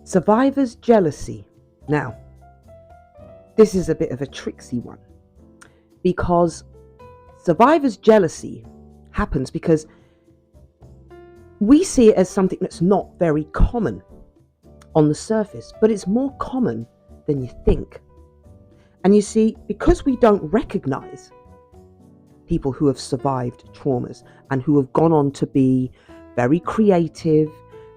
Survivor's jealousy. Now, this is a bit of a tricksy one because survivor's jealousy happens because we see it as something that's not very common on the surface, but it's more common than you think. And you see, because we don't recognize people who have survived traumas and who have gone on to be very creative,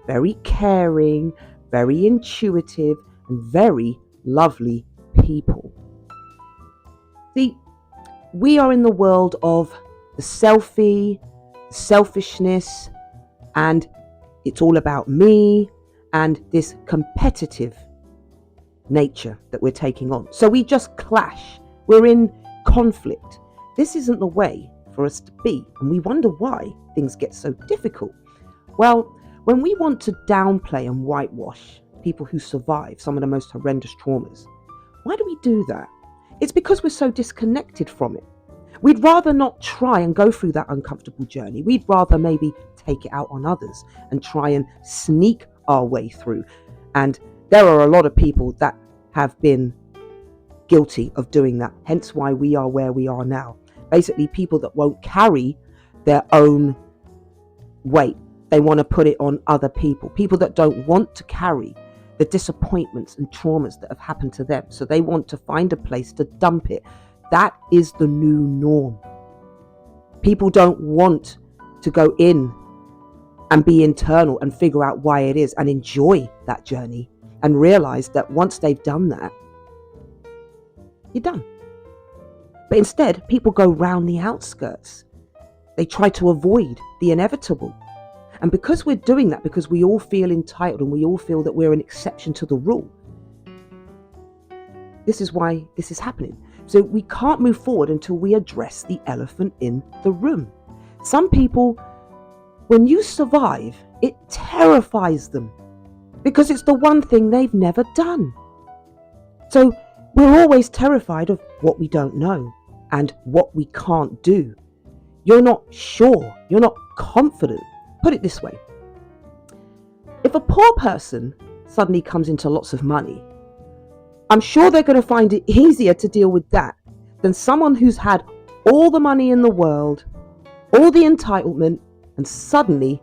very caring, very intuitive, and very lovely people. See, we are in the world of the selfie, selfishness, and it's all about me and this competitive nature that we're taking on. So we just clash. We're in conflict. This isn't the way for us to be, and we wonder why things get so difficult. Well, when we want to downplay and whitewash people who survive some of the most horrendous traumas, why do we do that? It's because we're so disconnected from it. We'd rather not try and go through that uncomfortable journey. We'd rather maybe take it out on others and try and sneak our way through. And there are a lot of people that have been guilty of doing that, hence why we are where we are now. Basically, people that won't carry their own weight. They want to put it on other people. People that don't want to carry the disappointments and traumas that have happened to them. So they want to find a place to dump it. That is the new norm. People don't want to go in and be internal and figure out why it is and enjoy that journey and realize that once they've done that, you're done. But instead, people go round the outskirts. They try to avoid the inevitable. And because we're doing that, because we all feel entitled and we all feel that we're an exception to the rule, this is why this is happening. So we can't move forward until we address the elephant in the room. Some people, when you survive, it terrifies them because it's the one thing they've never done. So we're always terrified of what we don't know and what we can't do. You're not sure, you're not confident. Put it this way. If a poor person suddenly comes into lots of money, I'm sure they're going to find it easier to deal with that than someone who's had all the money in the world, all the entitlement, and suddenly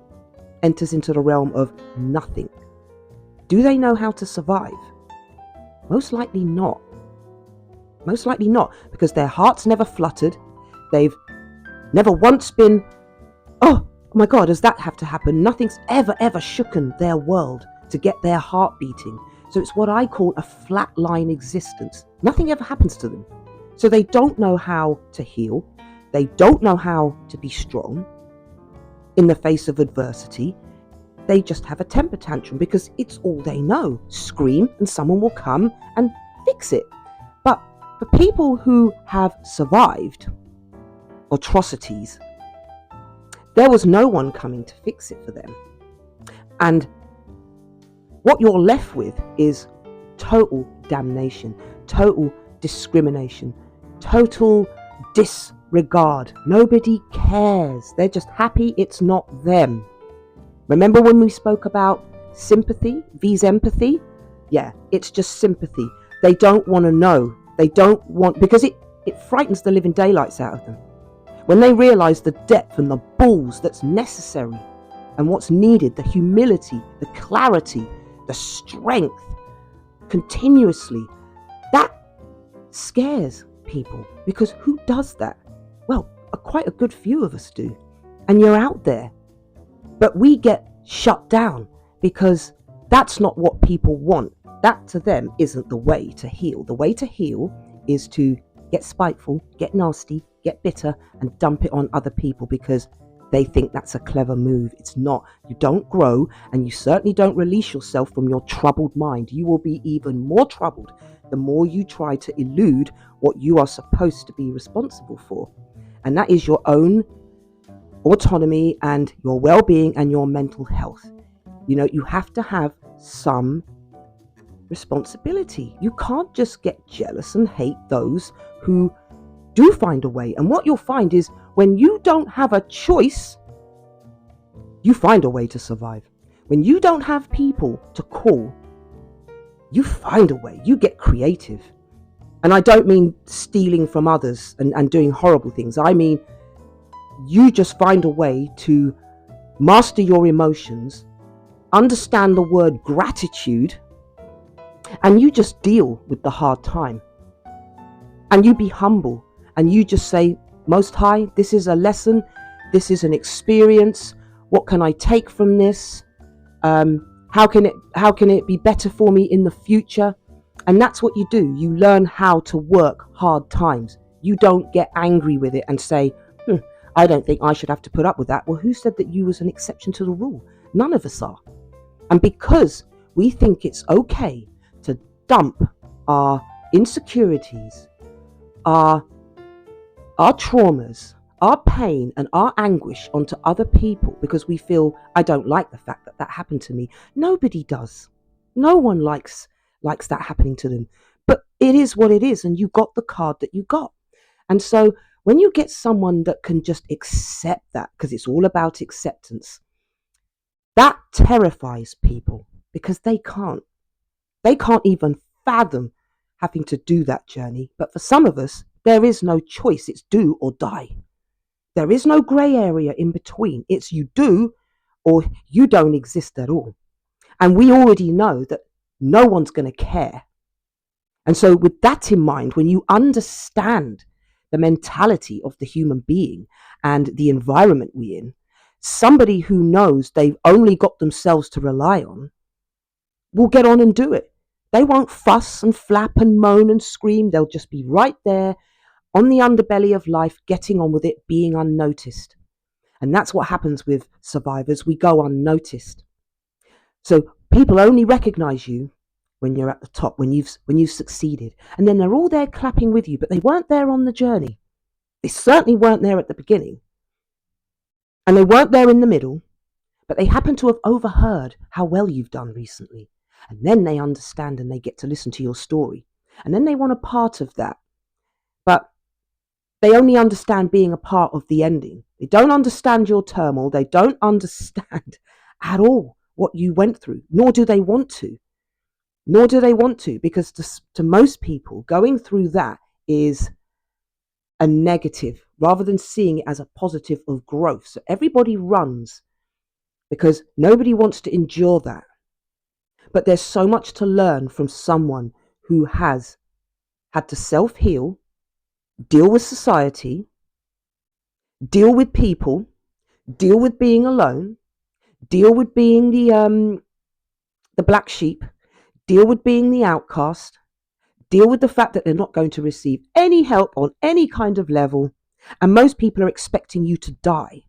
enters into the realm of nothing. Do they know how to survive? Most likely not. Most likely not, because their heart's never fluttered. They've never once been, oh my God, does that have to happen? Nothing's ever shooken their world to get their heart beating. So it's what I call a flatline existence. Nothing ever happens to them. So they don't know how to heal. They don't know how to be strong in the face of adversity. They just have a temper tantrum because it's all they know. Scream and someone will come and fix it. But for people who have survived atrocities, there was no one coming to fix it for them. And what you're left with is total damnation, total discrimination, total disregard. Nobody cares. They're just happy it's not them. Remember when we spoke about sympathy, vs empathy? Yeah, it's just sympathy. They don't want to know. They don't want, because it frightens the living daylights out of them. When they realize the depth and the balls that's necessary and what's needed, the humility, the clarity, the strength, continuously, that scares people, because who does that? Well, quite a good few of us do. And you're out there. But we get shut down because that's not what people want. That to them isn't the way to heal. The way to heal is to get spiteful, get nasty, get bitter, and dump it on other people because they think that's a clever move. It's not. You don't grow, and you certainly don't release yourself from your troubled mind. You will be even more troubled the more you try to elude what you are supposed to be responsible for. And that is your own autonomy and your well-being and your mental health. You know, you have to have some responsibility. You can't just get jealous and hate those who do find a way. And what you'll find is when you don't have a choice, you find a way to survive. When you don't have people to call You find a way, you get creative. And I don't mean stealing from others and doing horrible things. I mean, you just find a way to master your emotions, understand the word gratitude, and you just deal with the hard time. And you be humble and you just say, Most High, this is a lesson, this is an experience. What can I take from this? How can it be better for me in the future? And that's what you do. You learn how to work hard times. You don't get angry with it and say, I don't think I should have to put up with that. Well, who said that you was an exception to the rule? None of us are. And because we think it's okay to dump our insecurities, our traumas, our pain and our anguish onto other people because we feel, I don't like the fact that that happened to me. Nobody does. No one likes that happening to them. But it is what it is, and you got the card that you got. And so when you get someone that can just accept that, because it's all about acceptance, that terrifies people because they can't. They can't even fathom having to do that journey. But for some of us, there is no choice. It's do or die. There is no grey area in between. It's you do or you don't exist at all. And we already know that no one's going to care. And so with that in mind, when you understand the mentality of the human being and the environment we're in, somebody who knows they've only got themselves to rely on will get on and do it. They won't fuss and flap and moan and scream. They'll just be right there on the underbelly of life, getting on with it, being unnoticed. And that's what happens with survivors. We go unnoticed. So people only recognize you when you're at the top, when you've succeeded. And then they're all there clapping with you, but they weren't there on the journey. They certainly weren't there at the beginning. And they weren't there in the middle, but they happen to have overheard how well you've done recently. And then they understand and they get to listen to your story. And then they want a part of that. But they only understand being a part of the ending. They don't understand your turmoil. They don't understand at all what you went through, nor do they want to. Nor do they want to, because to most people, going through that is a negative rather than seeing it as a positive of growth. So everybody runs because nobody wants to endure that. But there's so much to learn from someone who has had to self-heal, deal with society, deal with people, deal with being alone, deal with being the black sheep, deal with being the outcast, deal with the fact that they're not going to receive any help on any kind of level, and most people are expecting you to die.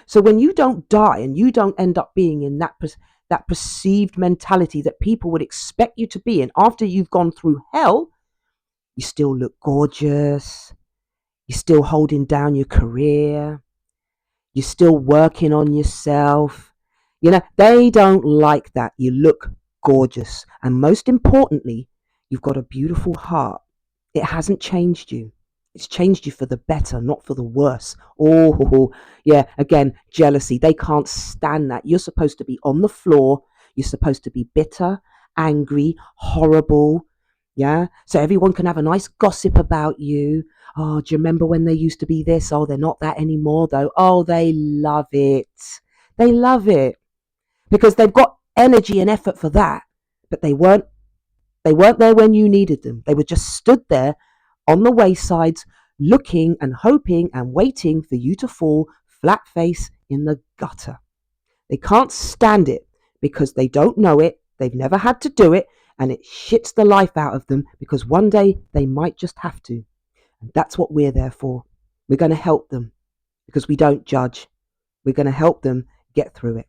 So when you don't die and you don't end up being in that perceived mentality that people would expect you to be in after you've gone through hell, you still look gorgeous, you're still holding down your career, you're still working on yourself. You know, they don't like that. You look gorgeous. And most importantly, you've got a beautiful heart. It hasn't changed you. It's changed you for the better, not for the worse. Oh, yeah, again, jealousy. They can't stand that. You're supposed to be on the floor. You're supposed to be bitter, angry, horrible. Yeah, so everyone can have a nice gossip about you. Oh, do you remember when they used to be this? Oh, they're not that anymore, though. Oh, they love it. They love it because they've got energy and effort for that. But they weren't there when you needed them. They were just stood there on the waysides, looking and hoping and waiting for you to fall flat face in the gutter. They can't stand it because they don't know it. They've never had to do it, and it shits the life out of them because one day they might just have to. And that's what we're there for. We're going to help them because we don't judge. We're going to help them get through it.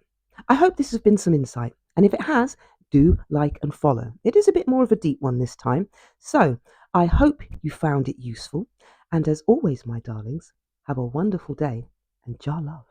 I hope this has been some insight. And if it has, do like and follow. It is a bit more of a deep one this time. So I hope you found it useful. And as always, my darlings, have a wonderful day and Jah love.